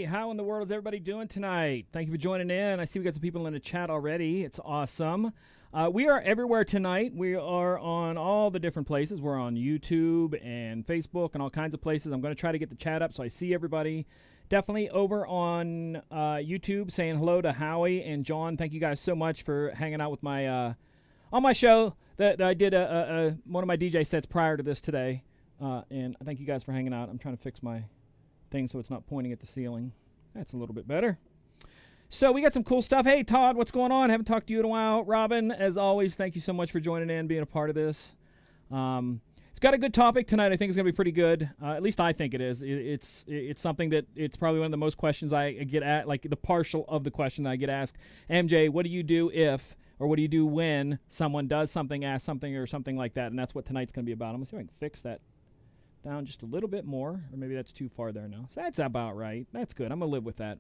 How in the world is everybody doing tonight? Thank you for joining in. I see we got some people in the chat already. It's awesome. We are everywhere tonight. We are on all the different places. We're on YouTube and Facebook and all kinds of places. I'm going to try to get the chat up so I see everybody. Definitely over on YouTube, saying hello to Howie and John. Thank you guys so much for hanging out with my on my show that I did one of my DJ sets prior to this today. And thank you guys for hanging out. I'm trying to fix my thing so it's not pointing at the ceiling. That's a little bit better. So we got some cool stuff. Hey, Todd, what's going on? Haven't talked to you in a while. Robin, as always, thank you so much for joining in, being a part of this. It's got a good topic tonight. I think it's going to be pretty good. At least I think it is. It's something that it's probably one of the most questions I get at, like the partial of the question that I get asked. MJ, what do you do if, or what do you do when someone does something, asks something, or something like that? And that's what tonight's going to be about. I'm going to see if I can fix that down just a little bit more, or maybe that's too far there now. So that's about right. That's good. I'm going to live with that.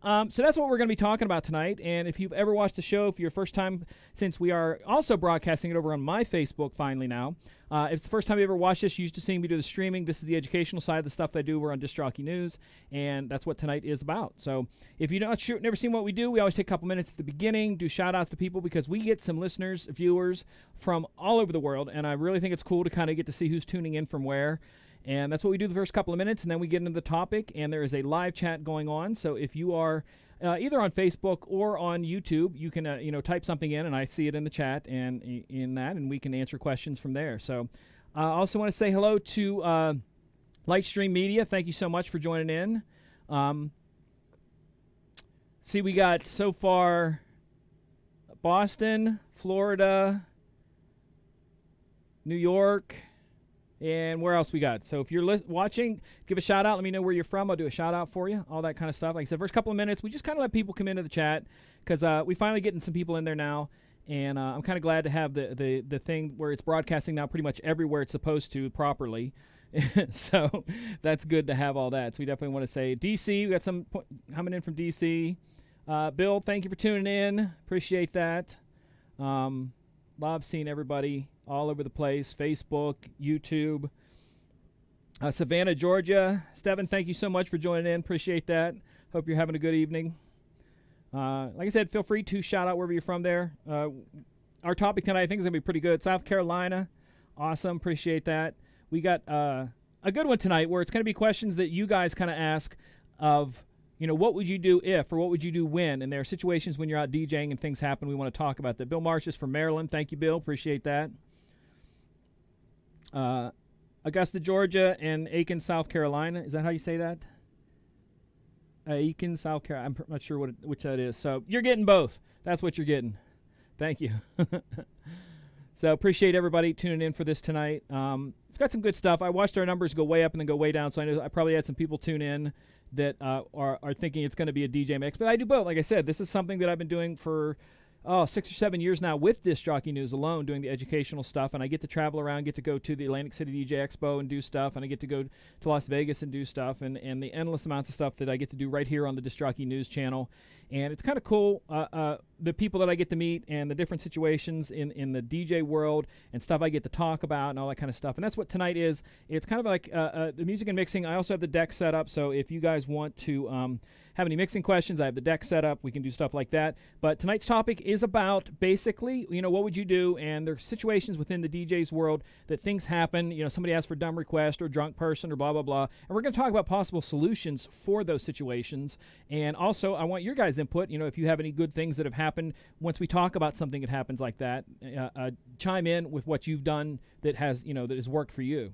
So that's what we're going to be talking about tonight. And if you've ever watched the show, if you're first time, since we are also broadcasting it over on my Facebook finally now, if it's the first time you ever watched this, you used to seeing me do the streaming. This is the educational side of the stuff that I do over on Disc Jockey News, and that's what tonight is about. So if you're not sure, never seen what we do, we always take a couple minutes at the beginning, do shout-outs to people, because we get some listeners, viewers from all over the world, and I really think it's cool to kind of get to see who's tuning in from where. And that's what we do the first couple of minutes, and then we get into the topic, and there is a live chat going on. So if you are either on Facebook or on YouTube, you can type something in, and I see it in the chat and in that, and we can answer questions from there. So I also want to say hello to Lightstream Media. Thank you so much for joining in. See, we got so far Boston, Florida, New York, and where else we got? So if you're watching, give a shout out. Let me know where you're from. I'll do a shout out for you. All that kind of stuff. Like I said, first couple of minutes, we just kind of let people come into the chat because we finally getting some people in there now. And I'm kind of glad to have the thing where it's broadcasting now pretty much everywhere it's supposed to properly. So that's good to have all that. So we definitely want to say DC. We got some coming in from DC. Bill, thank you for tuning in. Appreciate that. Love seeing everybody all over the place, Facebook, YouTube. Savannah, Georgia. Steven, thank you so much for joining in. Appreciate that. Hope you're having a good evening. Like I said, feel free to shout out wherever you're from there. Our topic tonight I think is going to be pretty good. South Carolina. Awesome. Appreciate that. We got a good one tonight where it's going to be questions that you guys kind of ask of, what would you do if, or what would you do when? And there are situations when you're out DJing and things happen. We want to talk about that. Bill Marsh is from Maryland. Thank you, Bill. Appreciate that. Augusta, Georgia, and Aiken, South Carolina. Is that how you say that? Aiken, South Carolina. I'm not sure which that is. So you're getting both. That's what you're getting. Thank you. So appreciate everybody tuning in for this tonight. It's got some good stuff. I watched our numbers go way up and then go way down, so I know I probably had some people tune in that are thinking it's going to be a DJ mix. But I do both. Like I said, this is something that I've been doing for 6 or 7 years now with Disc Jockey News alone, doing the educational stuff. And I get to travel around, get to go to the Atlantic City DJ Expo and do stuff. And I get to go to Las Vegas and do stuff. And the endless amounts of stuff that I get to do right here on the Disc Jockey News channel. And it's kind of cool, the people that I get to meet and the different situations in the DJ world and stuff I get to talk about and all that kind of stuff. And that's what tonight is. It's kind of like the music and mixing. I also have the deck set up, so if you guys want to have any mixing questions, I have the deck set up. We can do stuff like that. But tonight's topic is about basically, what would you do? And there are situations within the DJ's world that things happen. Somebody asks for dumb request or drunk person or blah, blah, blah. And we're going to talk about possible solutions for those situations. And also, I want your guys' input. If you have any good things that have happened once we talk about something that happens like that, chime in with what you've done that has, that has worked for you.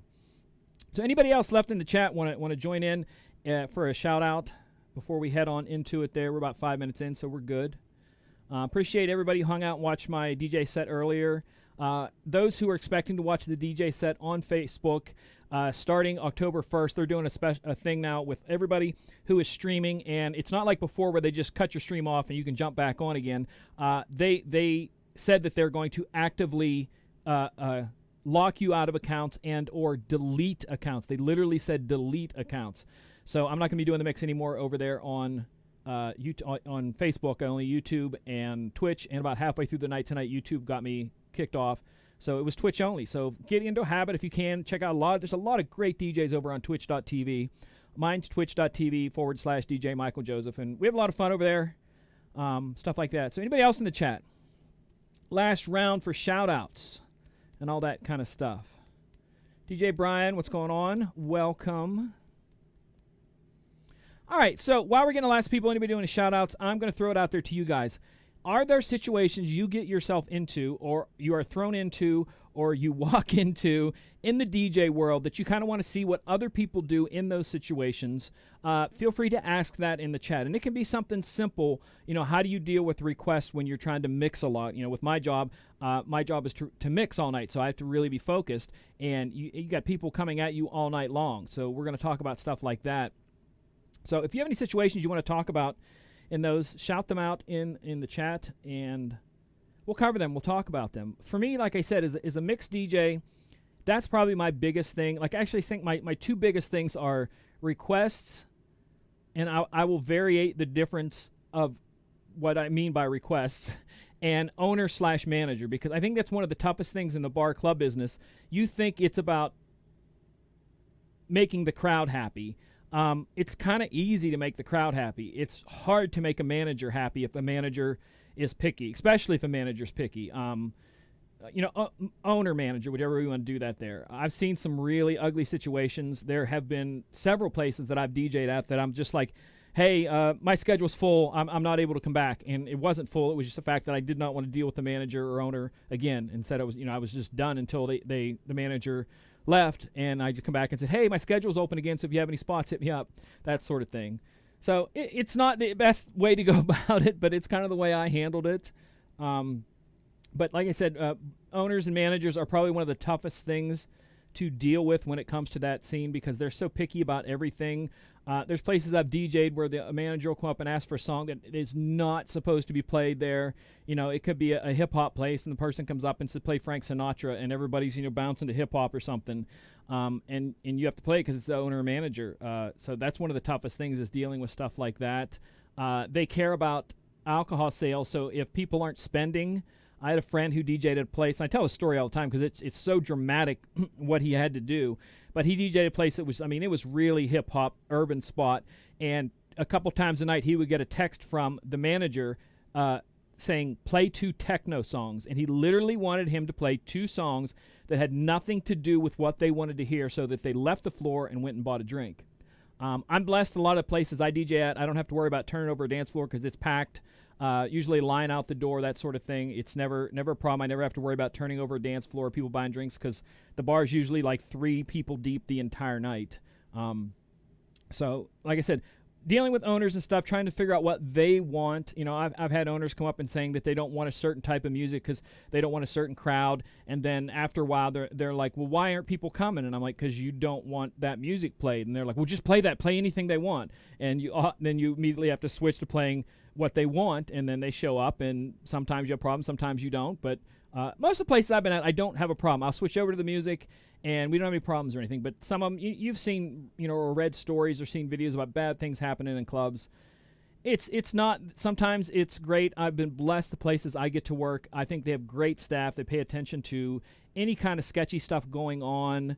So anybody else left in the chat want to join in for a shout out before we head on into it there? We're about 5 minutes in, so we're good. Appreciate everybody who hung out and watched my DJ set earlier. Those who are expecting to watch the DJ set on Facebook, starting October 1st, they're doing a thing now with everybody who is streaming, and it's not like before where they just cut your stream off and you can jump back on again. They said that they're going to actively lock you out of accounts and or delete accounts. They literally said delete accounts. So I'm not going to be doing the mix anymore over there on Facebook, only YouTube and Twitch. And about halfway through the night tonight, YouTube got me kicked off. So it was Twitch only. So get into a habit if you can. Check out there's a lot of great DJs over on twitch.tv. Mine's twitch.tv/DJ Michael Joseph. And we have a lot of fun over there, stuff like that. So anybody else in the chat? Last round for shout-outs and all that kind of stuff. DJ Brian, what's going on? Welcome. All right, so while we're getting the last people, anybody doing shout-outs, I'm going to throw it out there to you guys. Are there situations you get yourself into, or you are thrown into, or you walk into in the DJ world that you kind of want to see what other people do in those situations? Feel free to ask that in the chat. And it can be something simple. How do you deal with requests when you're trying to mix a lot? With my job is to mix all night, so I have to really be focused. And you got people coming at you all night long. So we're going to talk about stuff like that. So if you have any situations you want to talk about in those, shout them out in the chat, and we'll cover them. We'll talk about them. For me, like I said, as a mixed DJ, that's probably my biggest thing. Like, I actually think my two biggest things are requests, and I will variate the difference of what I mean by requests, and owner/manager, because I think that's one of the toughest things in the bar club business. You think it's about making the crowd happy. It's kind of easy to make the crowd happy. It's hard to make a manager happy if a manager is picky, especially if a manager's picky. Owner, manager, whatever you want to do that there. I've seen some really ugly situations. There have been several places that I've DJ'd at that I'm just like, hey, my schedule's full. I'm not able to come back. And it wasn't full. It was just the fact that I did not want to deal with the manager or owner again, and said I was just done until the manager left, and I just come back and said, hey, my schedule's open again, so if you have any spots, hit me up, that sort of thing. So it's not the best way to go about it, but it's kind of the way I handled it. But like I said, owners and managers are probably one of the toughest things to deal with when it comes to that scene, because they're so picky about everything. There's places I've DJ'd where a manager will come up and ask for a song that is not supposed to be played there. It could be a hip-hop place, and the person comes up and says, play Frank Sinatra, and everybody's bouncing to hip-hop or something. And you have to play it because it's the owner or manager. So that's one of the toughest things, is dealing with stuff like that. They care about alcohol sales, so if people aren't spending... I had a friend who DJ'd at a place, and I tell the story all the time because it's so dramatic what he had to do. But he DJ'd at a place that was, it was really hip-hop, urban spot. And a couple times a night, he would get a text from the manager saying, play 2 techno songs. And he literally wanted him to play 2 songs that had nothing to do with what they wanted to hear, so that they left the floor and went and bought a drink. I'm blessed. A lot of places I DJ at, I don't have to worry about turning over a dance floor because it's packed. Usually line out the door, that sort of thing. It's never a problem. I never have to worry about turning over a dance floor, people buying drinks, because the bar is usually like 3 people deep the entire night. So, like I said, dealing with owners and stuff, trying to figure out what they want. I've had owners come up and saying that they don't want a certain type of music because they don't want a certain crowd. And then after a while, they're like, well, why aren't people coming? And I'm like, because you don't want that music played. And they're like, well, just play that. Play anything they want. And then you immediately have to switch to playing what they want, and then they show up, and sometimes you have problems, sometimes you don't. But most of the places I've been at, I don't have a problem. I'll switch over to the music, and we don't have any problems or anything. But some of them, you've seen, or read stories or seen videos about bad things happening in clubs. It's not, sometimes it's great. I've been blessed the places I get to work. I think they have great staff. They pay attention to any kind of sketchy stuff going on.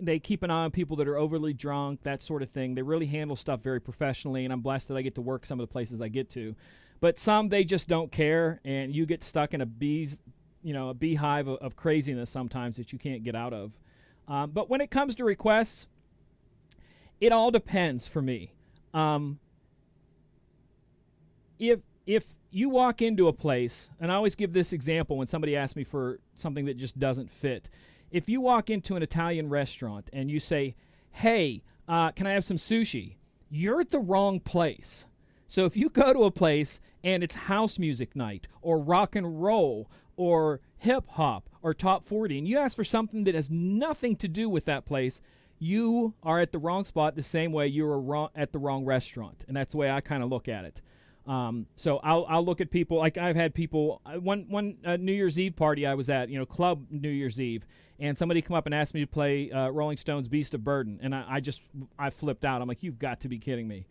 They keep an eye on people that are overly drunk, that sort of thing. They really handle stuff very professionally, and I'm blessed that I get to work some of the places I get to. But some, they just don't care, and you get stuck in a beehive of craziness sometimes that you can't get out of. But when it comes to requests, it all depends for me. If you walk into a place, and I always give this example when somebody asks me for something that just doesn't fit. If you walk into an Italian restaurant and you say, hey, can I have some sushi? You're at the wrong place. So if you go to a place and it's house music night or rock and roll or hip hop or top 40, and you ask for something that has nothing to do with that place, you are at the wrong spot the same way you were at the wrong restaurant. And that's the way I kind of look at it. So I'll look at people, like I've had people, one New Year's Eve party I was at, club New Year's Eve, and somebody come up and asked me to play Rolling Stones' Beast of Burden, and I flipped out. I'm like, you've got to be kidding me.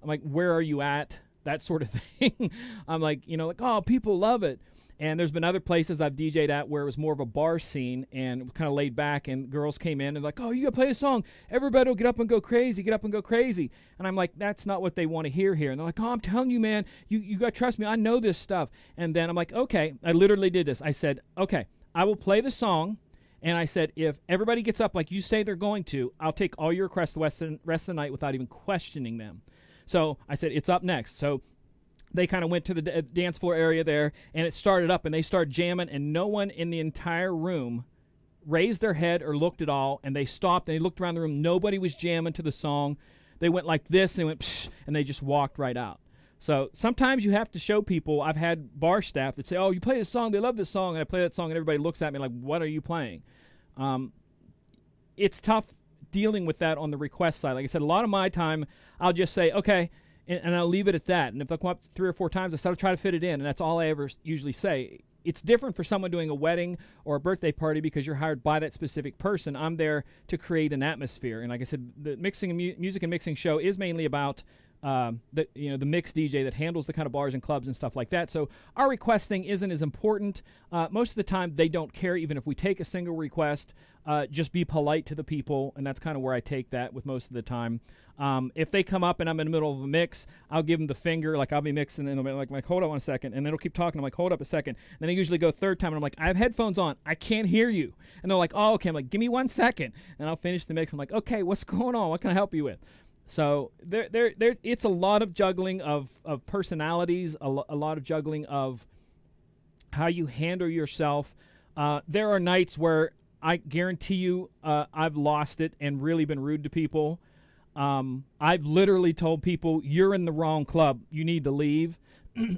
I'm like, where are you at? That sort of thing. I'm like, oh, people love it. And there's been other places I've DJ'd at where it was more of a bar scene and kind of laid back, and girls came in and like, oh, you got to play a song. Everybody will get up and go crazy, get up and go crazy. And I'm like, that's not what they want to hear here. And they're like, oh, I'm telling you, man, you got to trust me. I know this stuff. And then I'm like, okay, I literally did this. I said, okay, I will play the song. And I said, if everybody gets up like you say they're going to, I'll take all your requests the rest of the night without even questioning them. So I said, it's up next. So they kind of went to the dance floor area there, and it started up, and they started jamming, and no one in the entire room raised their head or looked at all, and they stopped, and they looked around the room. Nobody was jamming to the song. They went like this, and they went, psh, and they just walked right out. So sometimes you have to show people. I've had bar staff that say, oh, you play this song, they love this song, and I play that song, and everybody looks at me like, what are you playing? It's tough dealing with that on the request side. Like I said, a lot of my time, I'll just say, okay, and I'll leave it at that. And if I come up 3 or 4 times, I said I'll try to fit it in, and that's all I ever usually say. It's different for someone doing a wedding or a birthday party because you're hired by that specific person. I'm there to create an atmosphere. And like I said, the mixing music and mixing show is mainly about the mix DJ that handles the kind of bars and clubs and stuff like that. So our request thing isn't as important. Most of the time, they don't care, even if we take a single request. Just be polite to the people, and that's kind of where I take that with most of the time. If they come up and I'm in the middle of a mix, I'll give them the finger, like I'll be mixing, and they'll be like, hold on 1 second, and then they'll keep talking. I'm like, hold up a second. And then I usually go third time, and I'm like, I have headphones on. I can't hear you. And they're like, oh, okay. I'm like, give me 1 second, and I'll finish the mix. I'm like, okay, what's going on? What can I help you with? So it's a lot of juggling of personalities, a lot of juggling of how you handle yourself. There are nights where I guarantee you I've lost it and really been rude to people. I've literally told people, you're in the wrong club. You need to leave.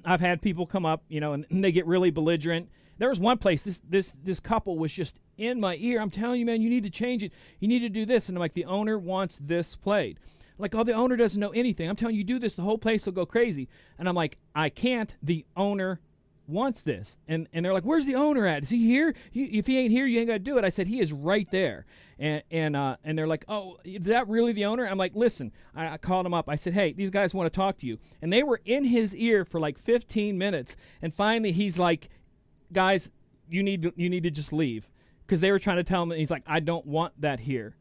I've had people come up, and they get really belligerent. There was one place, this couple was just in my ear. I'm telling you, man, you need to change it. You need to do this. And I'm like, the owner wants this played. Like, oh, the owner doesn't know anything. I'm telling you, do this, the whole place will go crazy. And I'm like, I can't. The owner wants this. And they're like, where's the owner at? Is he here? If he ain't here, you ain't got to do it. I said, he is right there. And they're like, oh, is that really the owner? I'm like, listen, I called him up. I said, hey, these guys want to talk to you. And they were in his ear for like 15 minutes. And finally, he's like, guys, you need to just leave. Because they were trying to tell him, and he's like, I don't want that here,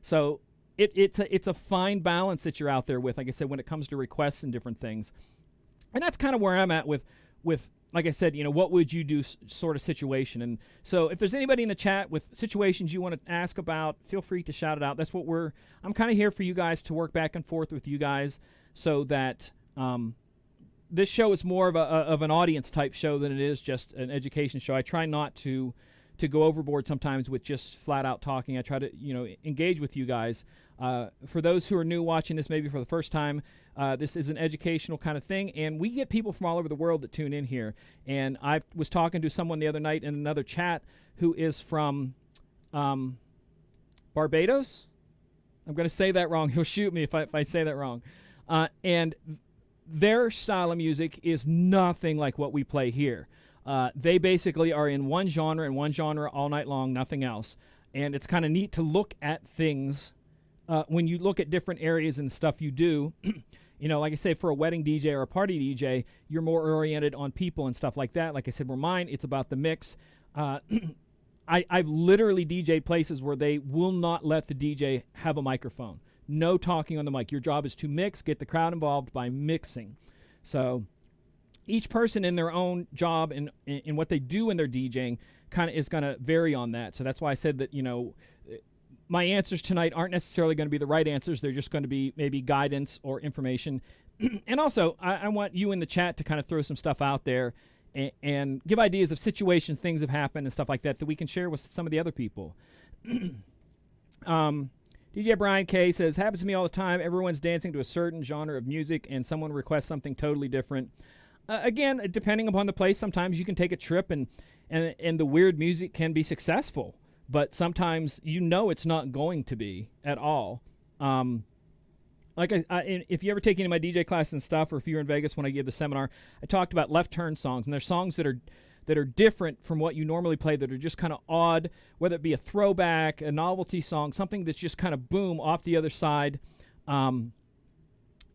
So it's a fine balance that you're out there with, like I said, when it comes to requests and different things. And that's kind of where I'm at with like I said, what would you do sort of situation. And so if there's anybody in the chat with situations you want to ask about, feel free to shout it out. That's what I'm kind of here for you guys to work back and forth with you guys so that this show is more of an audience type show than it is just an education show. I try not to go overboard sometimes with just flat out talking. I try to, engage with you guys. For those who are new watching this maybe for the first time, this is an educational kind of thing, and we get people from all over the world that tune in here. And I was talking to someone the other night in another chat who is from Barbados. I'm going to say that wrong. He'll shoot me if I say that wrong. And their style of music is nothing like what we play here. They basically are in one genre and one genre all night long, nothing else. And it's kind of neat to look at things when you look at different areas and stuff you do. Like I say, for a wedding DJ or a party DJ, you're more oriented on people and stuff like that. Like I said, where mine, it's about the mix. I've literally DJ'd places where they will not let the DJ have a microphone. No talking on the mic. Your job is to mix, get the crowd involved by mixing. So each person in their own job and in what they do in their DJing kind of is going to vary on that. So that's why I said that, my answers tonight aren't necessarily going to be the right answers. They're just going to be maybe guidance or information. And also, I want you in the chat to kind of throw some stuff out there and give ideas of situations, things have happened and stuff like that we can share with some of the other people. DJ Brian K says, happens to me all the time. Everyone's dancing to a certain genre of music and someone requests something totally different. Again, depending upon the place, sometimes you can take a trip and the weird music can be successful. But sometimes it's not going to be at all. Like if you ever take any of my DJ classes and stuff, or if you're in Vegas when I give the seminar, I talked about left turn songs, and there's songs that are different from what you normally play, that are just kind of odd, whether it be a throwback, a novelty song, something that's just kind of boom off the other side. And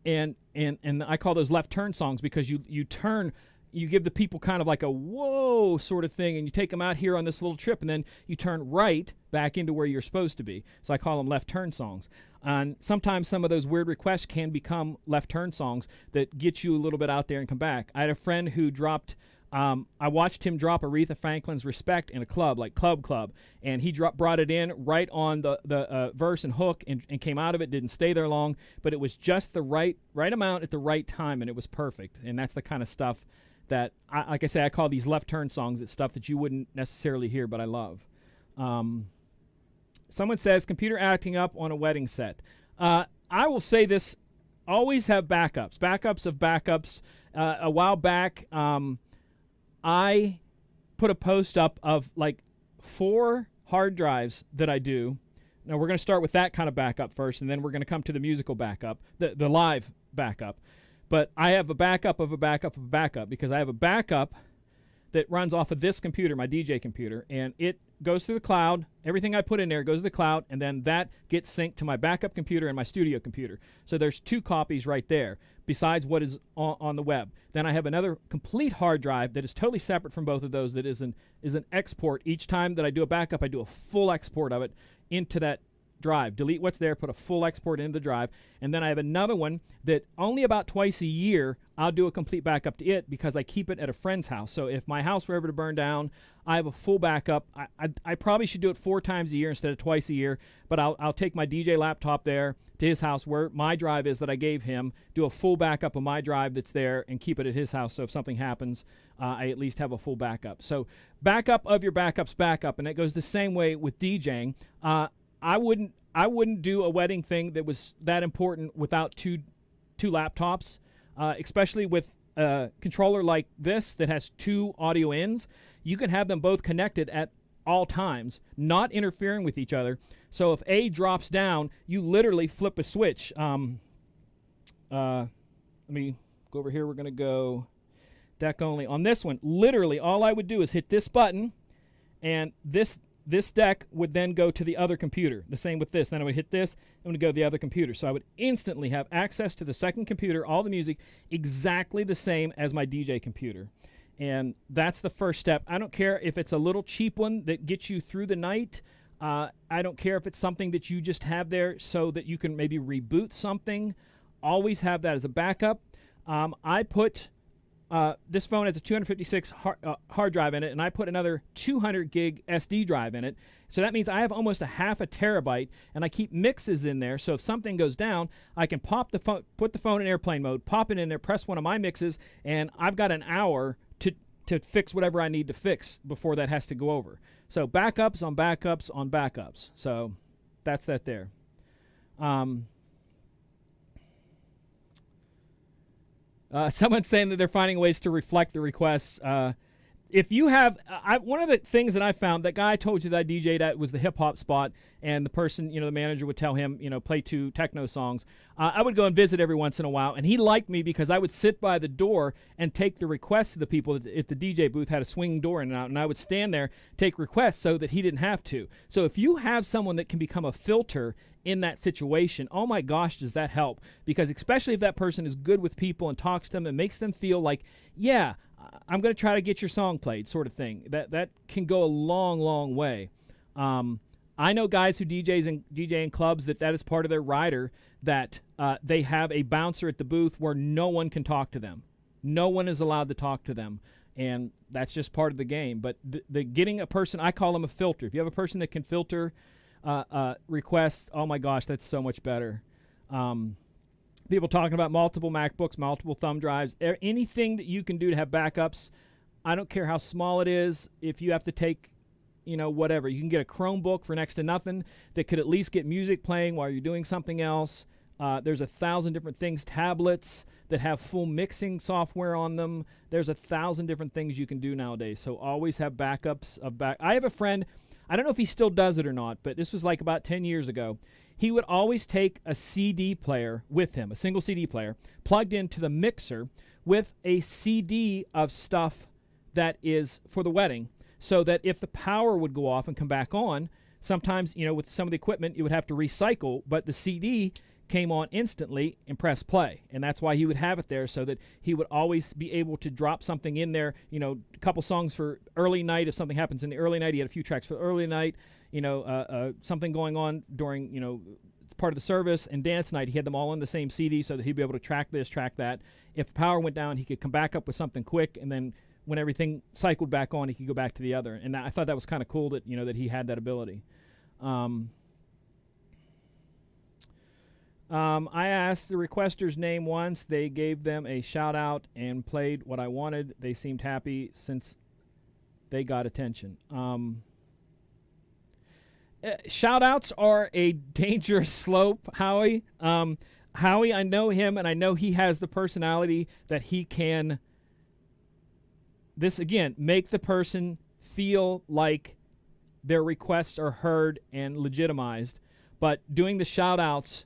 I call those left turn songs because you turn you give the people kind of like a whoa sort of thing, and you take them out here on this little trip, and then you turn right back into where you're supposed to be. So I call them left turn songs. And sometimes some of those weird requests can become left turn songs that get you a little bit out there and come back. I had a friend who dropped, I watched him drop Aretha Franklin's Respect in a club, like Club, and he brought it in right on the verse and hook and came out of it, didn't stay there long, but it was just the right amount at the right time, and it was perfect. And that's the kind of stuff that, like I say, I call these left turn songs. It's stuff that you wouldn't necessarily hear, but I love. Someone says, computer acting up on a wedding set. I will say this, always have backups. Backups of backups. A while back, I put a post up of like 4 hard drives that I do. Now, we're going to start with that kind of backup first, and then we're going to come to the musical backup, the live backup. But I have a backup of a backup of a backup, because I have a backup that runs off of this computer, my DJ computer, and it goes to the cloud. Everything I put in there goes to the cloud, and then that gets synced to my backup computer and my studio computer. So there's 2 copies right there, besides what is on the web. Then I have another complete hard drive that is totally separate from both of those, that is an export. Each time that I do a backup, I do a full export of it into that drive. Delete what's there, put a full export into the drive, and then I have another one that only about twice a year I'll do a complete backup to it, because I keep it at a friend's house. So if my house were ever to burn down, I have a full backup. I probably should do it 4 times a year instead of twice a year, but I'll take my DJ laptop there to his house where my drive is that I gave him, do a full backup of my drive that's there, and keep it at his house, so if something happens, I at least have a full backup. So backup of your backup's backup, and it goes the same way with DJing. I wouldn't do a wedding thing that was that important without two laptops, especially with a controller like this that has 2 audio ins. You can have them both connected at all times, not interfering with each other. So if A drops down, you literally flip a switch. Let me go over here. We're going to go deck only. On this one, literally all I would do is hit this button, and this deck would then go to the other computer. The same with this. Then I would hit this, and it would go to the other computer. So I would instantly have access to the second computer, all the music, exactly the same as my DJ computer. And that's the first step. I don't care if it's a little cheap one that gets you through the night. I don't care if it's something that you just have there so that you can maybe reboot something. Always have that as a backup. I put... this phone has a 256 hard drive in it, and I put another 200 gig SD drive in it. So that means I have almost a half a terabyte, and I keep mixes in there. So if something goes down, I can put the phone in airplane mode, pop it in there, press one of my mixes, and I've got an hour to fix whatever I need to fix before that has to go over. So backups on backups on backups. So that's that there. Someone's saying that they're finding ways to reflect the requests. If you have, one of the things that I found, that guy I told you that I DJ'd at was the hip hop spot, and the person, the manager would tell him, play 2 techno songs. I would go and visit every once in a while, and he liked me because I would sit by the door and take the requests of the people. If the DJ booth had a swinging door in and out, and I would stand there, take requests so that he didn't have to. So if you have someone that can become a filter in that situation, oh my gosh, does that help? Because especially if that person is good with people and talks to them and makes them feel like, yeah, I'm going to try to get your song played, sort of thing. That can go a long, long way. I know guys who DJ in clubs that is part of their rider, that they have a bouncer at the booth where no one can talk to them. No one is allowed to talk to them, and that's just part of the game. But the getting a person, I call them a filter. If you have a person that can filter requests, oh my gosh, that's so much better. People talking about multiple MacBooks, multiple thumb drives, anything that you can do to have backups. I don't care how small it is. If you have to take, whatever, you can get a Chromebook for next to nothing that could at least get music playing while you're doing something else. There's 1,000 different things, tablets that have full mixing software on them. There's 1,000 different things you can do nowadays. So always have backups of I have a friend, I don't know if he still does it or not, but this was like about 10 years ago. He would always take a CD player with him, a single CD player, plugged into the mixer with a CD of stuff that is for the wedding, so that if the power would go off and come back on, sometimes, with some of the equipment, you would have to recycle, but the CD came on instantly and press play. And that's why he would have it there, so that he would always be able to drop something in there, you know, a couple songs for early night. If something happens in the early night, he had a few tracks for the early night, you know, something going on during, you know, part of the service and dance night. He had them all on the same CD so that he'd be able to track this, track that. If the power went down, he could come back up with something quick, and then when everything cycled back on, he could go back to the other. And I thought that was kind of cool that, you know, that he had that ability. I asked the requester's name once. They gave them a shout out and played what I wanted. They seemed happy since they got attention. Shout outs are a dangerous slope, Howie. Howie, I know him, and I know he has the personality that he can, this again, make the person feel like their requests are heard and legitimized. But doing the shout outs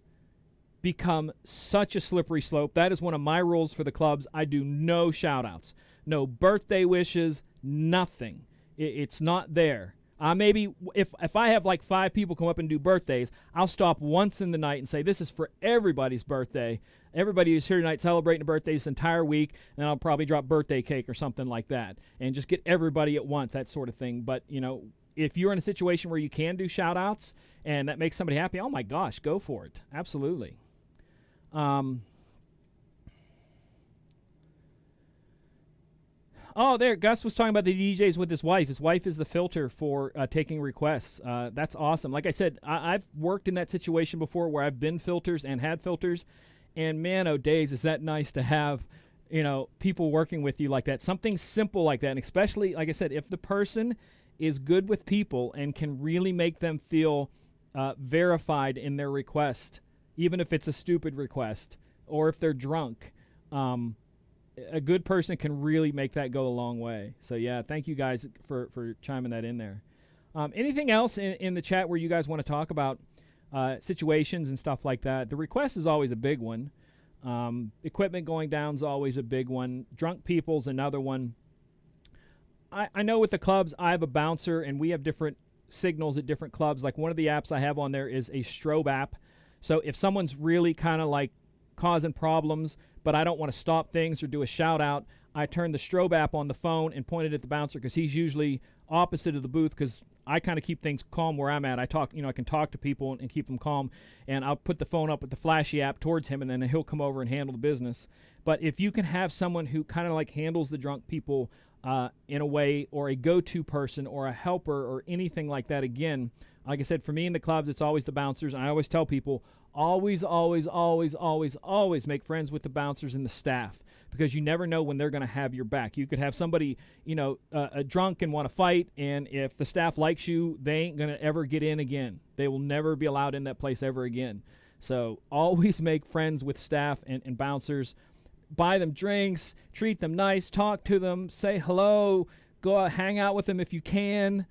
become such a slippery slope. That is one of my rules for the clubs. I do no shout outs, no birthday wishes, nothing. It's not there. Maybe if I have like 5 people come up and do birthdays, I'll stop once in the night and say, this is for everybody's birthday. Everybody who's here tonight celebrating a birthday this entire week, and I'll probably drop birthday cake or something like that and just get everybody at once, that sort of thing. But, you know, if you're in a situation where you can do shout outs and that makes somebody happy, oh my gosh, go for it. Absolutely. Oh, there, Gus was talking about the DJs with his wife. His wife is the filter for taking requests. That's awesome. Like I said, I've worked in that situation before where I've been filters and had filters, and man, oh days, is that nice to have, you know, people working with you like that. Something simple like that, and especially, like I said, if the person is good with people and can really make them feel verified in their request, even if it's a stupid request or if they're drunk, a good person can really make that go a long way. So, yeah, thank you guys for chiming that in there. Anything else in the chat where you guys want to talk about situations and stuff like that? The request is always a big one. Equipment going down is always a big one. Drunk people's another one. I know with the clubs, I have a bouncer, and we have different signals at different clubs. Like one of the apps I have on there is a strobe app. So if someone's really kind of like causing problems, but I don't want to stop things or do a shout out, I turn the strobe app on the phone and point it at the bouncer, because he's usually opposite of the booth, because I kind of keep things calm where I'm at. I can talk to people and keep them calm, and I'll put the phone up with the flashy app towards him, and then he'll come over and handle the business. But if you can have someone who kind of like handles the drunk people in a way, or a go-to person or a helper or anything like that, again, like I said, for me in the clubs, it's always the bouncers. And I always tell people, always, always, always, always, always make friends with the bouncers and the staff, because you never know when they're going to have your back. You could have somebody, you know, drunk and want to fight, and if the staff likes you, they ain't going to ever get in again. They will never be allowed in that place ever again. So always make friends with staff and bouncers. Buy them drinks, treat them nice, talk to them, say hello, go out, hang out with them if you can.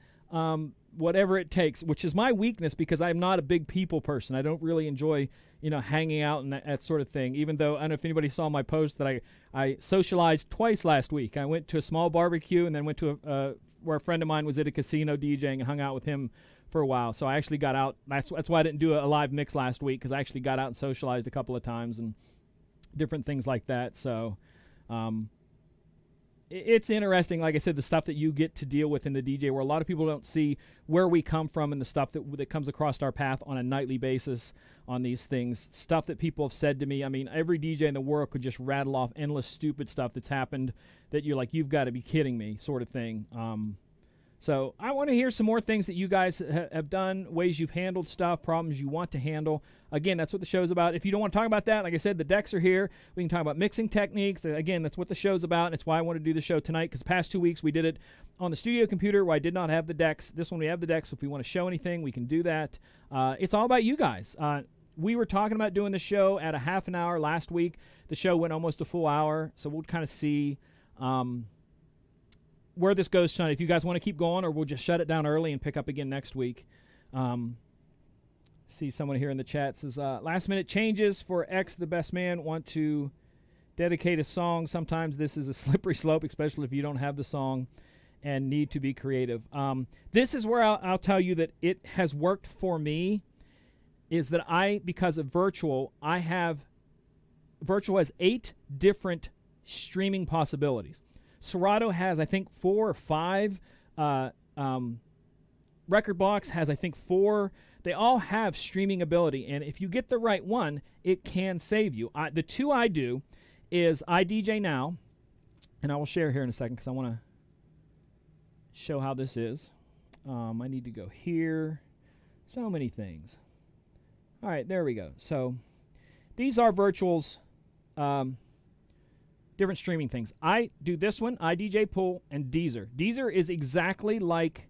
Whatever it takes, which is my weakness, because I'm not a big people person. I don't really enjoy, you know, hanging out and that sort of thing, even though I don't know if anybody saw my post that I socialized twice last week. I went to a small barbecue and then went to where a friend of mine was at a casino DJing and hung out with him for a while. So I actually got out. That's why I didn't do a live mix last week, because I actually got out and socialized a couple of times and different things like that. So it's interesting, like I said, the stuff that you get to deal with in the DJ, where a lot of people don't see where we come from and the stuff that comes across our path on a nightly basis on these things. Stuff that people have said to me. I mean, every DJ in the world could just rattle off endless stupid stuff that's happened that you're like, you've got to be kidding me, sort of thing. So I want to hear some more things that you guys have done, ways you've handled stuff, problems you want to handle. Again, that's what the show's about. If you don't want to talk about that, like I said, the decks are here. We can talk about mixing techniques. Again, that's what the show's about, and it's why I want to do the show tonight, because the past 2 weeks we did it on the studio computer where I did not have the decks. This one we have the decks, so if we want to show anything, we can do that. It's all about you guys. We were talking about doing the show at a half an hour last week. The show went almost a full hour, so we'll kind of see where this goes tonight. If you guys want to keep going, or we'll just shut it down early and pick up again next week. See someone here in the chat says, last minute changes for X the Best Man. Want to dedicate a song. Sometimes this is a slippery slope, especially if you don't have the song and need to be creative. This is where I'll tell you that it has worked for me. is that because of Virtual has 8 different streaming possibilities. Serato has, I think, 4 or 5. Record Box has, I think, 4. They all have streaming ability, and if you get the right one, it can save you. The 2 I do is iDJ Now, and I will share here in a second because I want to show how this is. I need to go here. So many things. All right, there we go. So these are Virtual's different streaming things. I do this one, iDJ Pool, and Deezer. Deezer is exactly like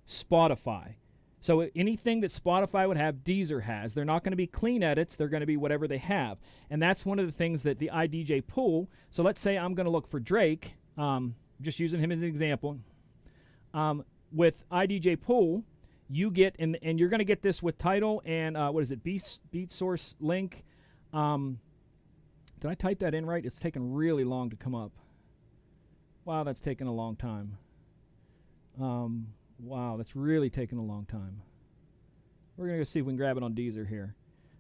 Spotify. So anything that Spotify would have, Deezer has. They're not going to be clean edits. They're going to be whatever they have. And that's one of the things that the iDJ Pool, so let's say I'm going to look for Drake, just using him as an example. With iDJ Pool, you get, and you're going to get this with Tidal and, Beat Source Link. Did I type that in right? It's taken really long to come up. Wow, that's taken a long time. Wow, that's really taken a long time. We're going to go see if we can grab it on Deezer here.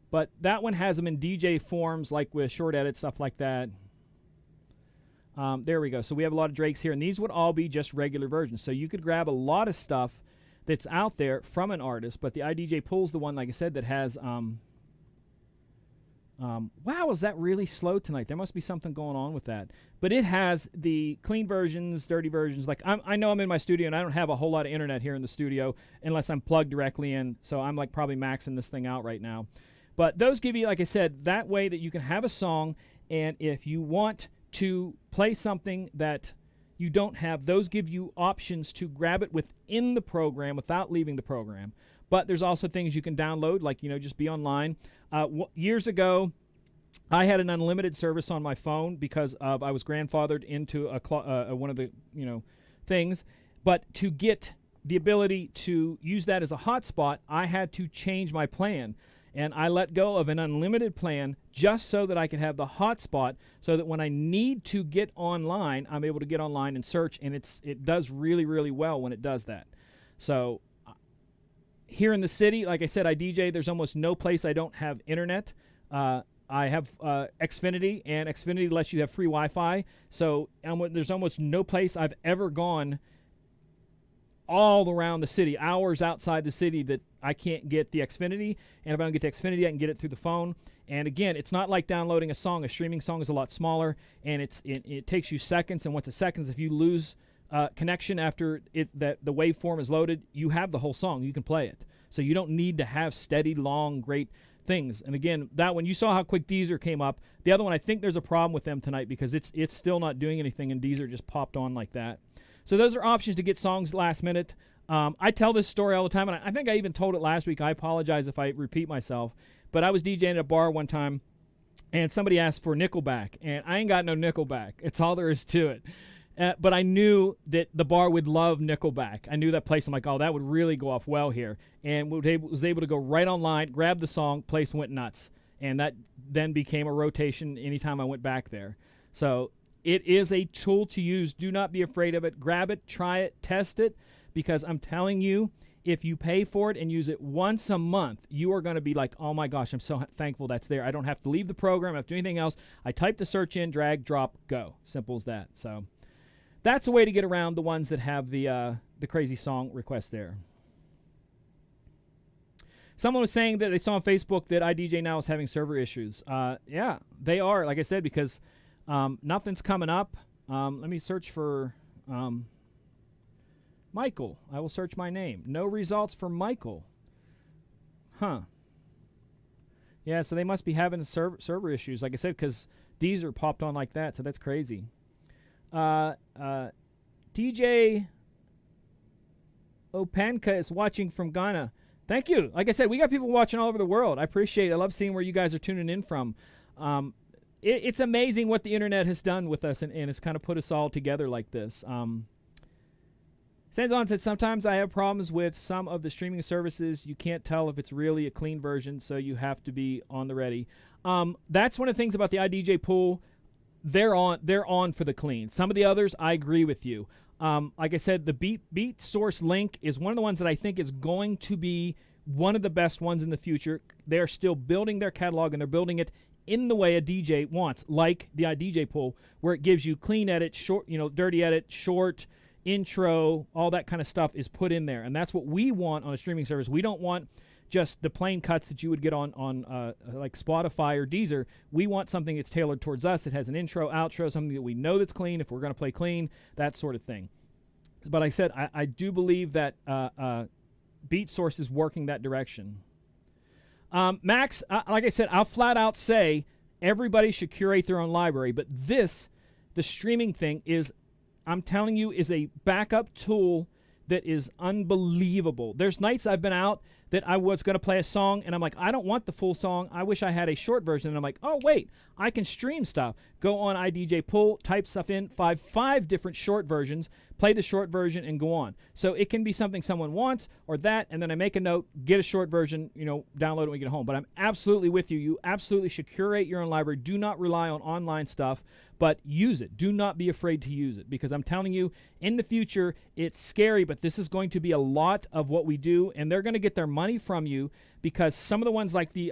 But that one has them in DJ forms, like with short edit, stuff like that. There we go. So we have a lot of Drakes here, and these would all be just regular versions. So you could grab a lot of stuff that's out there from an artist, but the iDJ Pool's the one, like I said, that has... wow, is that really slow tonight? There must be something going on with that. But it has the clean versions, dirty versions. Like I know I'm in my studio, and I don't have a whole lot of internet here in the studio unless I'm plugged directly in. So I'm like probably maxing this thing out right now. But those give you, like I said, that way that you can have a song, and if you want to play something that you don't have, those give you options to grab it within the program without leaving the program. But there's also things you can download, like, just be online. Years ago, I had an unlimited service on my phone because I was grandfathered into one of the things. But to get the ability to use that as a hotspot, I had to change my plan. And I let go of an unlimited plan just so that I could have the hotspot, so that when I need to get online, I'm able to get online and search. And it does really, really well when it does that. So here in the city, like I said, I DJ. There's almost no place I don't have internet. I have Xfinity, and Xfinity lets you have free Wi-Fi. So there's almost no place I've ever gone all around the city, hours outside the city, that I can't get the Xfinity. And if I don't get the Xfinity, I can get it through the phone. And again, it's not like downloading a song. A streaming song is a lot smaller, and it takes you seconds. And once it's seconds, if you lose connection after the waveform is loaded, you have the whole song. You can play it. So you don't need to have steady, long, great things. And again, that one, you saw how quick Deezer came up. The other one, I think there's a problem with them tonight because it's still not doing anything, and Deezer just popped on like that. So those are options to get songs last minute. I tell this story all the time, and I think I even told it last week. I apologize if I repeat myself. But I was DJing at a bar one time, and somebody asked for Nickelback, and I ain't got no Nickelback. It's all there is to it. But I knew that the bar would love Nickelback. I knew that place. I'm like, oh, that would really go off well here. And was able to go right online, grab the song, place went nuts. And that then became a rotation anytime I went back there. So it is a tool to use. Do not be afraid of it. Grab it, try it, test it, because I'm telling you, if you pay for it and use it once a month, you are going to be like, oh my gosh, I'm so thankful that's there. I don't have to leave the program. I don't have to do anything else. I type the search in, drag, drop, go. Simple as that. So that's a way to get around the ones that have the crazy song request there. Someone was saying that they saw on Facebook that iDJ Now is having server issues. Yeah, they are, like I said, because nothing's coming up. Let me search for Michael. I will search my name. No results for Michael. Huh. Yeah, so they must be having server issues, like I said, because Deezer popped on like that, so that's crazy. DJ Opanka is watching from Ghana. Thank you. Like I said, we got people watching all over the world. I appreciate it. I love seeing where you guys are tuning in from. It's amazing what the internet has done with us, and it's kind of put us all together like this. Sanzon said, sometimes I have problems with some of the streaming services. You can't tell if it's really a clean version, so you have to be on the ready. That's one of the things about the iDJ Pool. They're on for the clean. Some of the others, I agree with you. Like I said, the Beat Source Link is one of the ones that I think is going to be one of the best ones in the future. They're still building their catalog, and they're building it in the way a DJ wants, like the iDJ pool, where it gives you clean edit, short, dirty edit, short, intro, all that kind of stuff is put in there. And that's what we want on a streaming service. We don't want just the plain cuts that you would get on like Spotify or Deezer. We want something that's tailored towards us. It has an intro, outro, something that we know that's clean, if we're going to play clean, that sort of thing. But I said, I do believe that Beat Source is working that direction. Max, like I said, I'll flat out say everybody should curate their own library, but the streaming thing is, I'm telling you, is a backup tool that is unbelievable. There's nights I've been out that I was going to play a song, and I'm like, I don't want the full song. I wish I had a short version. And I'm like, oh, wait, I can stream stuff. Go on iDJ Pull, type stuff in, five different short versions, play the short version, and go on. So it can be something someone wants or that, and then I make a note, get a short version, download it when you get home. But I'm absolutely with you. You absolutely should curate your own library. Do not rely on online stuff, but use it. Do not be afraid to use it, because I'm telling you, in the future, it's scary, but this is going to be a lot of what we do, and they're going to get their money from you, because some of the ones like the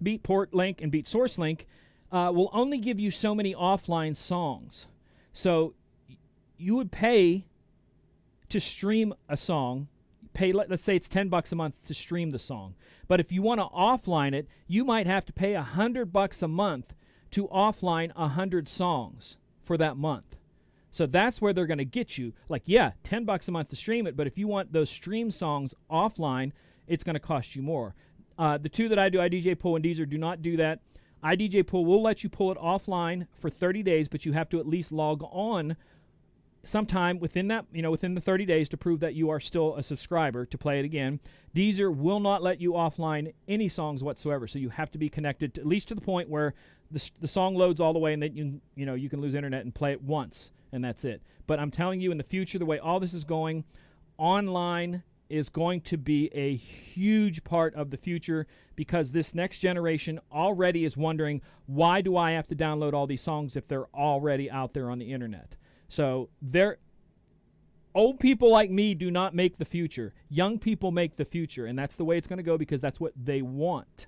Beatport link and Beat Source link will only give you so many offline songs. So you would pay to stream a song, let's say it's $10 a month to stream the song. But if you want to offline it, you might have to pay $100 a month to offline 100 songs for that month. So that's where they're going to get you. Like, yeah, $10 a month to stream it, but if you want those stream songs offline, it's going to cost you more. The two that I do, iDJ Pull and Deezer, do not do that. iDJ Pull will let you pull it offline for 30 days, but you have to at least log on sometime within that, within the 30 days to prove that you are still a subscriber to play it again. Deezer will not let you offline any songs whatsoever, so you have to be connected to, at least to the point where the song loads all the way, and then you can lose internet and play it once, and that's it. But I'm telling you, in the future, the way all this is going, online is going to be a huge part of the future, because this next generation already is wondering, why do I have to download all these songs if they're already out there on the internet? So old people like me do not make the future. Young people make the future, and that's the way it's going to go, because that's what they want.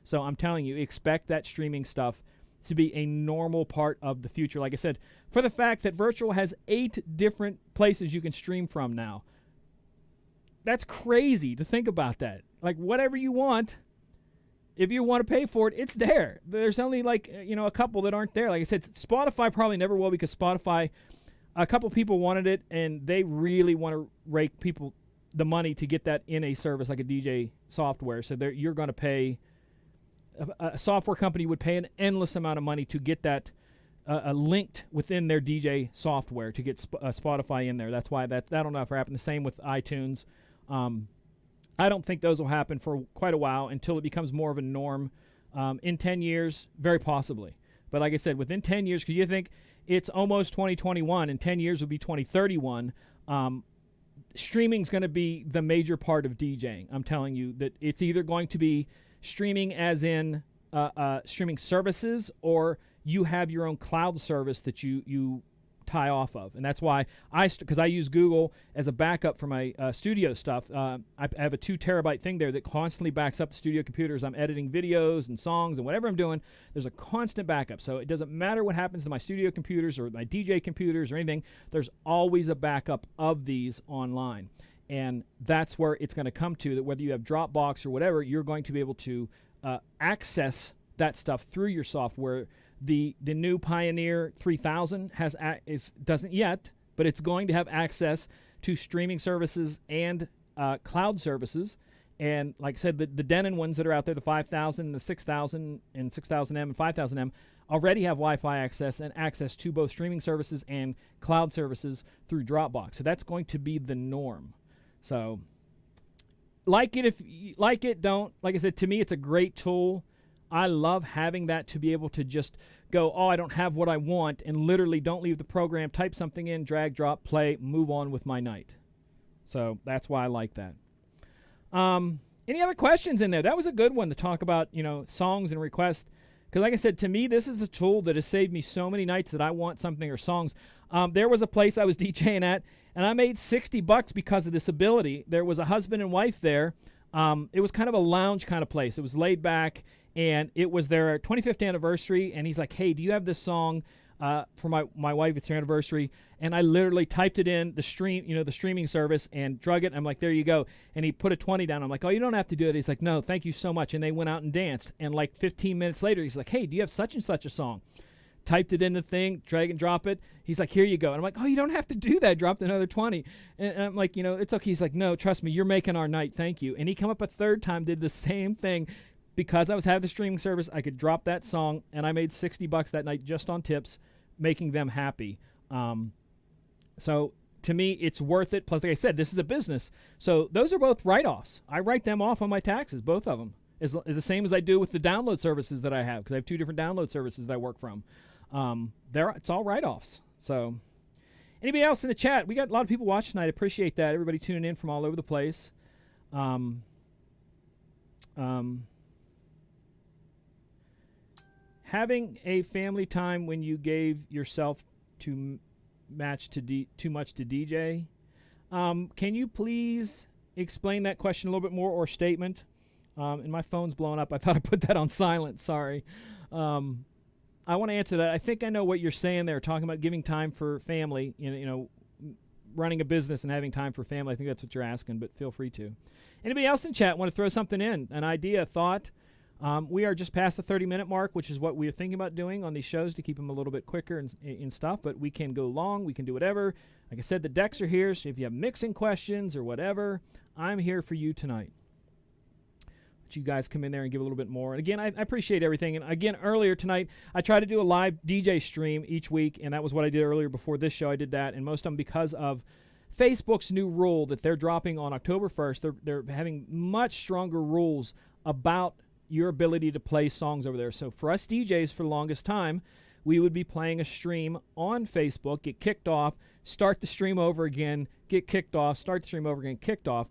So I'm telling you, expect that streaming stuff to be a normal part of the future. Like I said, for the fact that Virtual has 8 different places you can stream from now. That's crazy to think about that. Like, whatever you want, if you want to pay for it, it's there. There's only a couple that aren't there. Like I said, Spotify probably never will, because Spotify, a couple people wanted it, and they really want to rake people the money to get that in a service like a DJ software. So you're going to pay, a software company would pay an endless amount of money to get that linked within their DJ software to get Spotify in there. That's why that'll never happen. The same with iTunes. I don't think those will happen for quite a while, until it becomes more of a norm. In 10 years, very possibly. But like I said, within 10 years, because you think it's almost 2021, and 10 years will be 2031, streaming's going to be the major part of DJing. I'm telling you that it's either going to be streaming as in streaming services, or you have your own cloud service that you tie off of. And that's why because I use Google as a backup for my studio stuff. I have a 2 terabyte thing there that constantly backs up the studio computers. I'm editing videos and songs and whatever I'm doing. There's a constant backup. So it doesn't matter what happens to my studio computers or my DJ computers or anything. There's always a backup of these online. And that's where it's going to come to, that whether you have Dropbox or whatever, you're going to be able to access that stuff through your software. The new Pioneer 3000 doesn't yet, but it's going to have access to streaming services and cloud services. And like I said, the Denon ones that are out there, the 5000, the 6000, and 6000M and 5000M, already have Wi-Fi access and access to both streaming services and cloud services through Dropbox. So that's going to be the norm. So like it if you like it, don't. Like I said, to me, it's a great tool. I love having that, to be able to just go, I don't have what I want, and literally don't leave the program, type something in, drag, drop, play, move on with my night. So that's why I like that. Any other questions in there? That was a good one to talk about, songs and requests. Because like I said, to me, this is a tool that has saved me so many nights that I want something or songs. There was a place I was DJing at, and I made $60 because of this ability. There was a husband and wife there. It was kind of a lounge kind of place. It was laid back, and it was their 25th anniversary, and he's like, hey, do you have this song for my wife? It's her anniversary. And I literally typed it in the streaming service and drug it. I'm like, there you go. And he put a 20 down. I'm like, oh, you don't have to do it. He's like, no, thank you so much. And they went out and danced. And like 15 minutes later, he's like, hey, do you have such and such a song? Typed it in the thing, drag and drop it. He's like, here you go. And I'm like, oh, you don't have to do that. Dropped another 20. And I'm like, it's okay. He's like, no, trust me, you're making our night. Thank you. And he come up a third time, did the same thing. Because I was having the streaming service, I could drop that song, and I made $60 that night just on tips, making them happy. So to me, it's worth it. Plus, like I said, this is a business. So those are both write-offs. I write them off on my taxes, both of them. Is the same as I do with the download services that I have, because I have 2 different download services that I work from. It's all write-offs. So anybody else in the chat? We got a lot of people watching tonight. I appreciate that. Everybody tuning in from all over the place. Having a family time when you gave yourself too much to DJ. Can you please explain that question a little bit more, or statement? And my phone's blowing up. I thought I put that on silent. Sorry. I want to answer that. I think I know what you're saying there, talking about giving time for family, running a business and having time for family. I think that's what you're asking, but feel free to. Anybody else in chat want to throw something in, an idea, a thought? We are just past the 30-minute mark, which is what we're thinking about doing on these shows to keep them a little bit quicker and stuff, but we can go long. We can do whatever. Like I said, the decks are here, so if you have mixing questions or whatever, I'm here for you tonight. Let you guys come in there and give a little bit more. And again, I appreciate everything. And again, earlier tonight, I tried to do a live DJ stream each week, and that was what I did earlier before this show. I did that, and most of them because of Facebook's new rule that they're dropping on October 1st. They're having much stronger rules about your ability to play songs over there. So for us DJs, for the longest time, we would be playing a stream on Facebook, get kicked off, start the stream over again, get kicked off, start the stream over again, kicked off.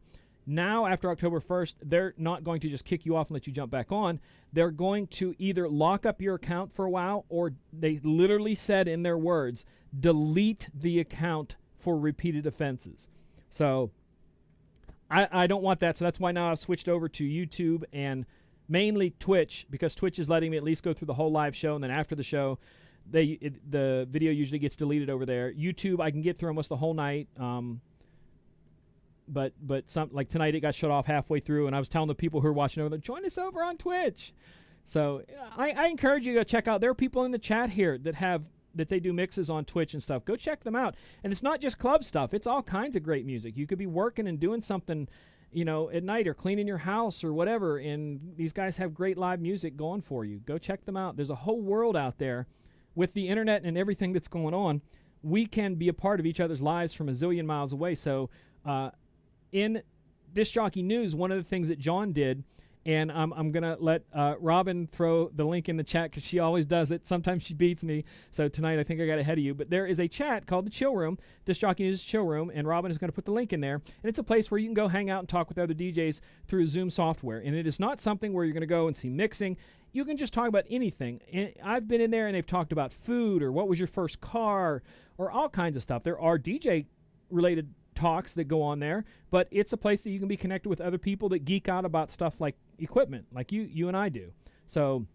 Now, after October 1st, they're not going to just kick you off and let you jump back on. They're going to either lock up your account for a while, or they literally said in their words, delete the account for repeated offenses. So I don't want that. So that's why now I've switched over to YouTube and mainly Twitch, because Twitch is letting me at least go through the whole live show, and then after the show, the video usually gets deleted over there. YouTube, I can get through almost the whole night, but some, like tonight, it got shut off halfway through, and I was telling the people who are watching over there, join us over on Twitch. So I encourage you to go check out. There are people in the chat here that they do mixes on Twitch and stuff. Go check them out. And it's not just club stuff. It's all kinds of great music. You could be working and doing something, at night, or cleaning your house or whatever, and these guys have great live music going for you. Go check them out. There's a whole world out there with the internet and everything that's going on. We can be a part of each other's lives from a zillion miles away. So in Disc Jockey News, one of the things that John did, and I'm going to let Robin throw the link in the chat because she always does it. Sometimes she beats me. So tonight I think I got ahead of you. But there is a chat called the Chill Room, Disc Jockey News Chill Room, and Robin is going to put the link in there. And it's a place where you can go hang out and talk with other DJs through Zoom software. And it is not something where you're going to go and see mixing. You can just talk about anything. And I've been in there and they've talked about food, or what was your first car, or all kinds of stuff. There are DJ-related talks that go on there, but it's a place that you can be connected with other people that geek out about stuff like equipment, like you and I do. So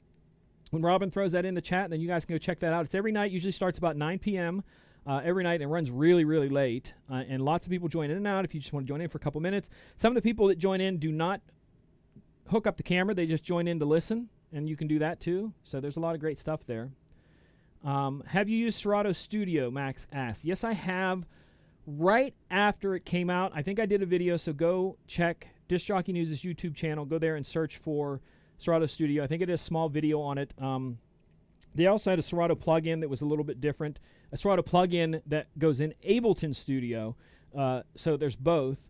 when Robin throws that in the chat, then you guys can go check that out. It's every night, usually starts about 9 p.m. Every night, and runs really, really late. And lots of people join in and out if you just want to join in for a couple minutes. Some of the people that join in do not hook up the camera. They just join in to listen, and you can do that too. So there's a lot of great stuff there. Have you used Serato Studio, Max asked. Yes, I have. Right after it came out, I think I did a video, so go check Disc Jockey News' YouTube channel. Go there and search for Serato Studio. I think it has a small video on it. They also had a Serato plugin that was a little bit different. A Serato plugin that goes in Ableton Studio. So there's both.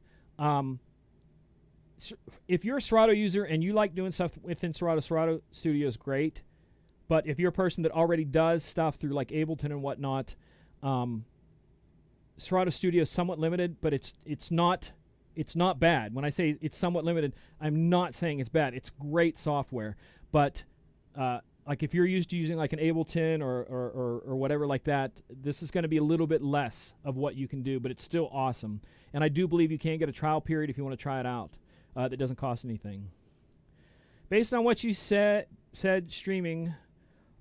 If you're a Serato user and you like doing stuff within Serato Studio is great. But if you're a person that already does stuff through like Ableton and whatnot, Serato Studio is somewhat limited, but it's not bad. When I say it's somewhat limited, I'm not saying it's bad. It's great software, but like if you're used to using like an Ableton or whatever like that, this is going to be a little bit less of what you can do, but it's still awesome. And I do believe you can get a trial period if you want to try it out. that doesn't cost anything. Based on what you said streaming,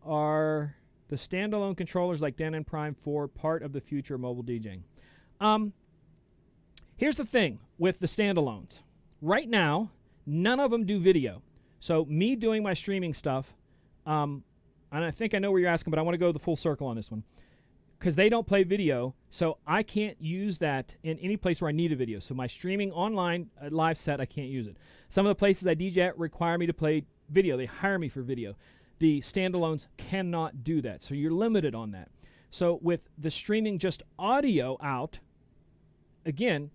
are the standalone controllers like Denon Prime 4 part of the future of mobile DJing? Here's the thing with the standalones. Right now, none of them do video. So me doing my streaming stuff, and I think I know where you're asking, but I want to go the full circle on this one. Because they don't play video, so I can't use that in any place where I need a video. So my streaming online live set, I can't use it. Some of the places I DJ at require me to play video. They hire me for video. The standalones cannot do that, so you're limited on that. So with the streaming just audio out, again,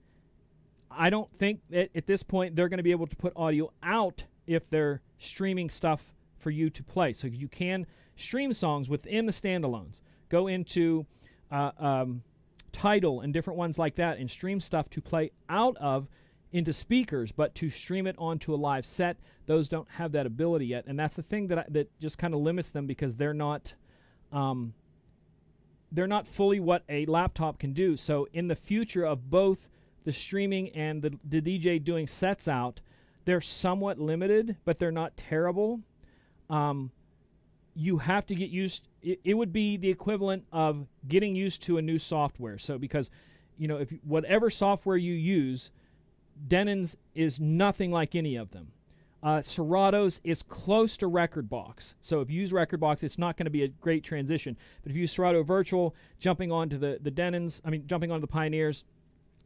I don't think that at this point they're going to be able to put audio out if they're streaming stuff for you to play. So you can stream songs within the standalones. Go into Tidal and different ones like that and stream stuff to play out of into speakers, but to stream it onto a live set, those don't have that ability yet. And that's the thing that just kind of limits them, because they're not fully what a laptop can do. So in the future of both the streaming and the DJ doing sets out, they're somewhat limited, but they're not terrible. You have to get used. It would be the equivalent of getting used to a new software. So because, if whatever software you use, Denon's is nothing like any of them. Serato's is close to Rekordbox. So if you use Rekordbox, it's not going to be a great transition. But if you use Serato Virtual, jumping onto the Denon's, jumping onto the Pioneers,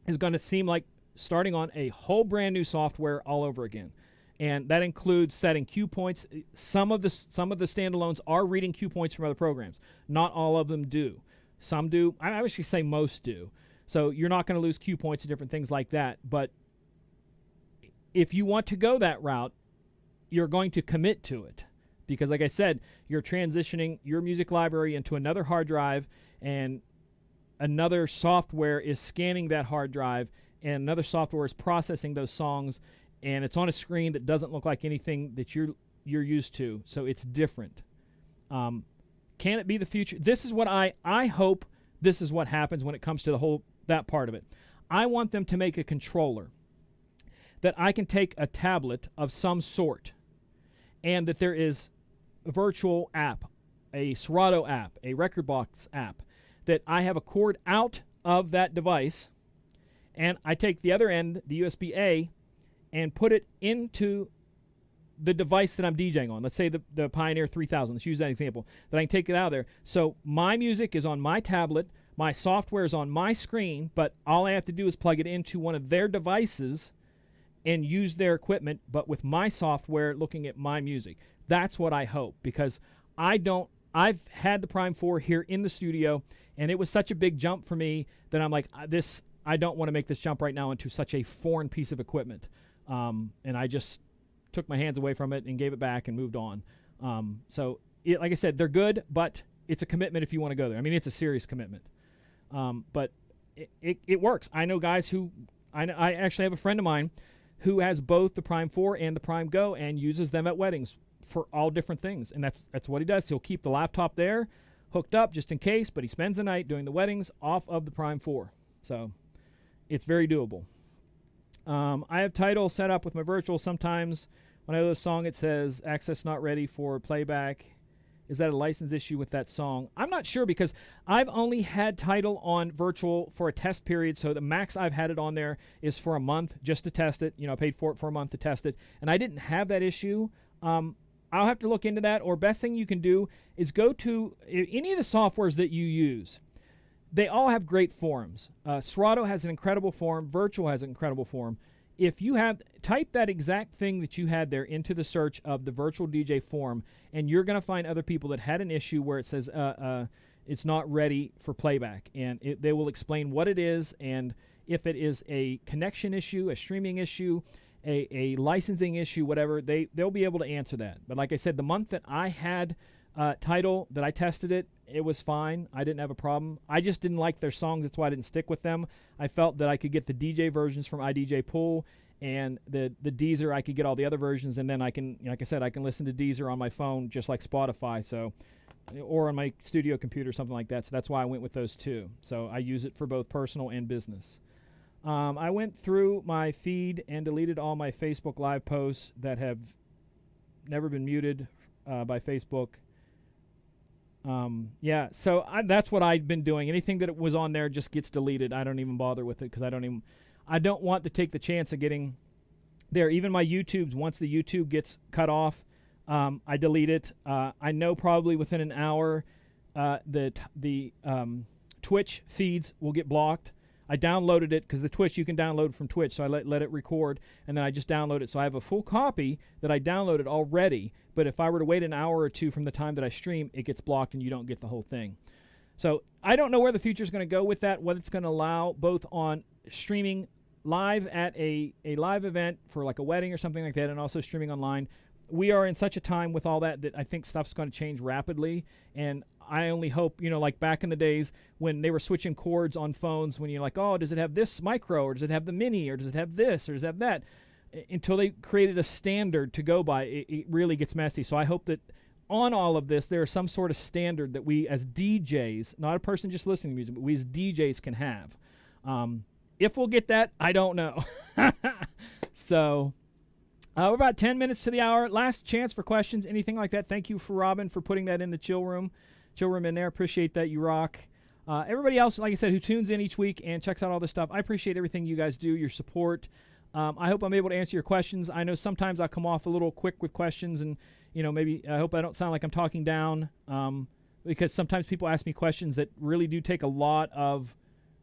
is going to seem like starting on a whole brand new software all over again. And that includes setting cue points. Some of the standalones are reading cue points from other programs. Not all of them do. Some do. I would actually say most do. So you're not going to lose cue points and different things like that. But if you want to go that route, you're going to commit to it. Because like I said, you're transitioning your music library into another hard drive, and another software is scanning that hard drive, and another software is processing those songs, and it's on a screen that doesn't look like anything that you're used to. So it's different. Can it be the future? This is what I hope this is what happens when it comes to that part of it. I want them to make a controller that I can take a tablet of some sort, and that there is a virtual app, a Serato app, a Rekordbox app, that I have a cord out of that device, and I take the other end, the USB-A, and put it into the device that I'm DJing on. Let's say the Pioneer 3000. Let's use that example. That I can take it out of there. So my music is on my tablet, my software is on my screen, but all I have to do is plug it into one of their devices and use their equipment, but with my software looking at my music. That's what I hope, because I've had the Prime 4 here in the studio, and it was such a big jump for me that I'm like, I don't want to make this jump right now into such a foreign piece of equipment. And I just took my hands away from it and gave it back and moved on. Like I said, they're good, but it's a commitment if you want to go there. It's a serious commitment. But it works. I know guys who, I actually have a friend of mine who has both the Prime 4 and the Prime Go and uses them at weddings for all different things. And that's what he does. He'll keep the laptop there hooked up just in case, but he spends the night doing the weddings off of the Prime 4. So it's very doable. I have Tidal set up with my virtual. Sometimes when I do a song, it says access not ready for playback. Is that a license issue with that song? I'm not sure, because I've only had Tidal on virtual for a test period, so the max I've had it on there is for a month just to test it. I paid for it for a month to test it, and I didn't have that issue. I'll have to look into that, or best thing you can do is go to any of the softwares that you use. They all have great forums. Serato has an incredible forum. Virtual has an incredible forum. If you type that exact thing that you had there into the search of the virtual DJ forum, and you're going to find other people that had an issue where it says it's not ready for playback. And they will explain what it is, and if it is a connection issue, a streaming issue, a licensing issue, whatever, they'll be able to answer that. But like I said, the month that I had Tidal, that I tested it, it was fine. I didn't have a problem. I just didn't like their songs. That's why I didn't stick with them. I felt that I could get the DJ versions from iDJ Pool, and the Deezer, I could get all the other versions, and then I can, like I said, I can listen to Deezer on my phone just like Spotify, or on my studio computer, something like that. So that's why I went with those two. So I use it for both personal and business. I went through my feed and deleted all my Facebook Live posts that have never been muted by Facebook. Yeah, so that's what I've been doing. Anything that was on there just gets deleted. I don't even bother with it because I don't want to take the chance of getting there. Even my YouTubes, once the YouTube gets cut off, I delete it. I know probably within an hour that the Twitch feeds will get blocked. I downloaded it because the Twitch you can download from Twitch, so I let it record, and then I just download it. So I have a full copy that I downloaded already, but if I were to wait an hour or two from the time that I stream, it gets blocked and you don't get the whole thing. So I don't know where the future is going to go with that, what it's going to allow both on streaming live at a live event for like a wedding or something like that, and also streaming online. We are in such a time with all that I think stuff's going to change rapidly, and I only hope, like back in the days when they were switching cords on phones, when you're like, oh, does it have this micro, or does it have the mini, or does it have this, or does it have that? Until they created a standard to go by, it really gets messy. So I hope that on all of this, there is some sort of standard that we as DJs, not a person just listening to music, but we as DJs can have. If we'll get that, I don't know. So we're about 10 minutes to the hour. Last chance for questions, anything like that. Thank you for Robin for putting that in the chill room in there. Appreciate that. You rock. Everybody else, like I said, who tunes in each week and checks out all this stuff, I appreciate everything you guys do, your support. I hope I'm able to answer your questions. I know sometimes I come off a little quick with questions, and maybe I hope I don't sound like I'm talking down, because sometimes people ask me questions that really do take a lot of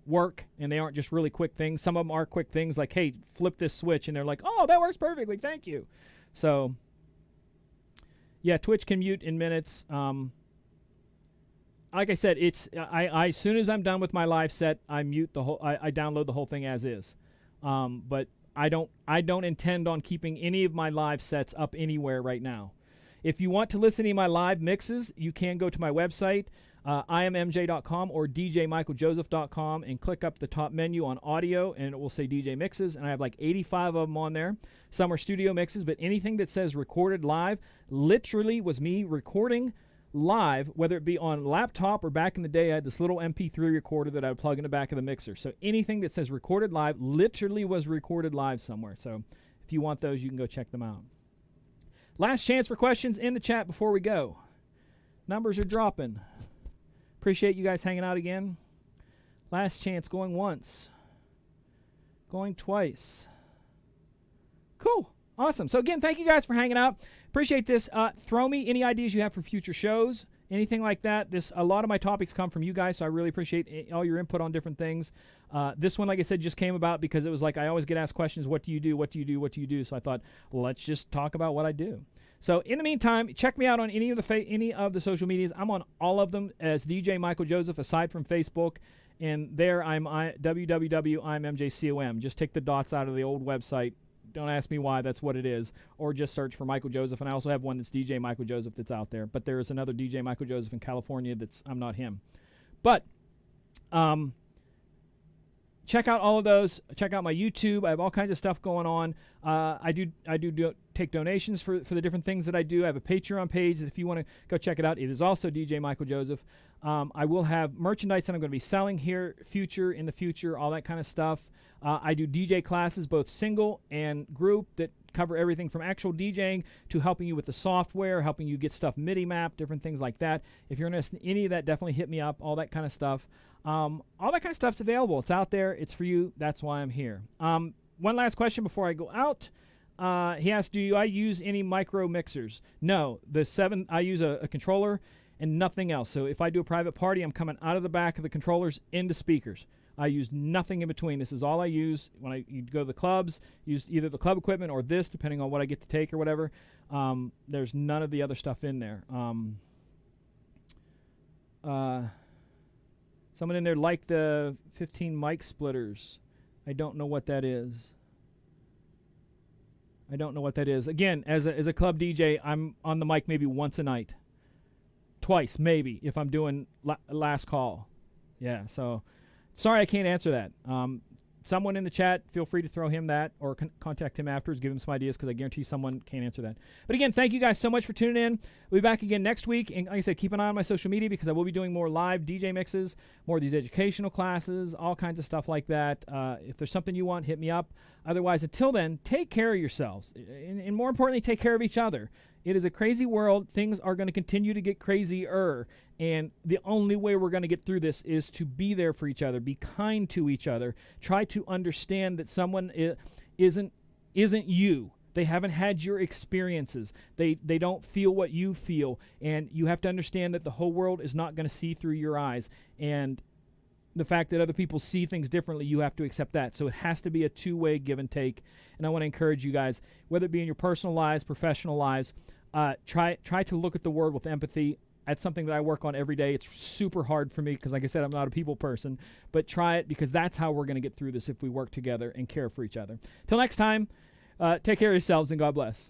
work, and they aren't just really quick things. Some of them are quick things like, hey, flip this switch, and they're like, oh, that works perfectly, thank you. So yeah, Twitch can mute in minutes. Like I said, I as soon as I'm done with my live set, I mute the whole. I download the whole thing as is. But I don't intend on keeping any of my live sets up anywhere right now. If you want to listen to my live mixes, you can go to my website, iammj.com or djmichaeljoseph.com, and click up the top menu on audio, and it will say DJ Mixes, and I have like 85 of them on there. Some are studio mixes, but anything that says recorded live literally was me recording live, whether it be on laptop or back in the day I had this little MP3 recorder that I would plug in the back of the mixer. So anything that says recorded live literally was recorded live somewhere. So if you want those, you can go check them out. Last chance for questions in the chat before we go. Numbers are dropping. Appreciate you guys hanging out again. Last chance, going once, going twice. Cool. Awesome. So again, thank you guys for hanging out. Appreciate this. Throw me any ideas you have for future shows, anything like that. A lot of my topics come from you guys, so I really appreciate all your input on different things. This one, like I said, just came about because it was like I always get asked questions, what do you do, what do you do, what do you do? So I thought, well, let's just talk about what I do. So in the meantime, check me out on any of the social medias. I'm on all of them as DJ Michael Joseph, aside from Facebook. And there I'm www.immjcom. Just take the dots out of the old website. Don't ask me why, that's what it is. Or just search for Michael Joseph. And I also have one that's DJ Michael Joseph that's out there. But there is another DJ Michael Joseph in California I'm not him. But check out all of those. Check out my YouTube. I have all kinds of stuff going on. I do take donations for the different things that I do. I have a Patreon page that if you want to go check it out, it is also DJ Michael Joseph. I will have merchandise that I'm going to be selling here in the future, all that kind of stuff. I do DJ classes, both single and group, that cover everything from actual DJing to helping you with the software, helping you get stuff MIDI mapped, different things like that. If you're interested in any of that, definitely hit me up, all that kind of stuff. All that kind of stuff's available. It's out there. It's for you. That's why I'm here. One last question before I go out. He asked, do I use any micro mixers? No. I use a controller and nothing else. So if I do a private party, I'm coming out of the back of the controllers into speakers. I use nothing in between. This is all I use when you go to the clubs. Use either the club equipment or this, depending on what I get to take or whatever. There's none of the other stuff in there. Someone in there liked the 15 mic splitters. I don't know what that is. Again, as a club DJ, I'm on the mic maybe once a night. Twice, maybe, if I'm doing last call. Yeah, so sorry I can't answer that. someone in the chat, feel free to throw him that or contact him afterwards, give him some ideas, because I guarantee someone can't answer that. But again, thank you guys so much for tuning in. We'll be back again next week. And like I said, keep an eye on my social media, because I will be doing more live DJ mixes, more of these educational classes, all kinds of stuff like that. If there's something you want, hit me up. Otherwise, until then, take care of yourselves. And more importantly, take care of each other. It is a crazy world. Things are going to continue to get crazier. And the only way we're going to get through this is to be there for each other, be kind to each other, try to understand that someone isn't you. They haven't had your experiences. They don't feel what you feel. And you have to understand that the whole world is not going to see through your eyes. And the fact that other people see things differently, you have to accept that. So it has to be a two-way give and take. And I want to encourage you guys, whether it be in your personal lives, professional lives, try to look at the world with empathy. That's something that I work on every day. It's super hard for me because, like I said, I'm not a people person. But try it, because that's how we're going to get through this, if we work together and care for each other. Till next time, take care of yourselves, and God bless.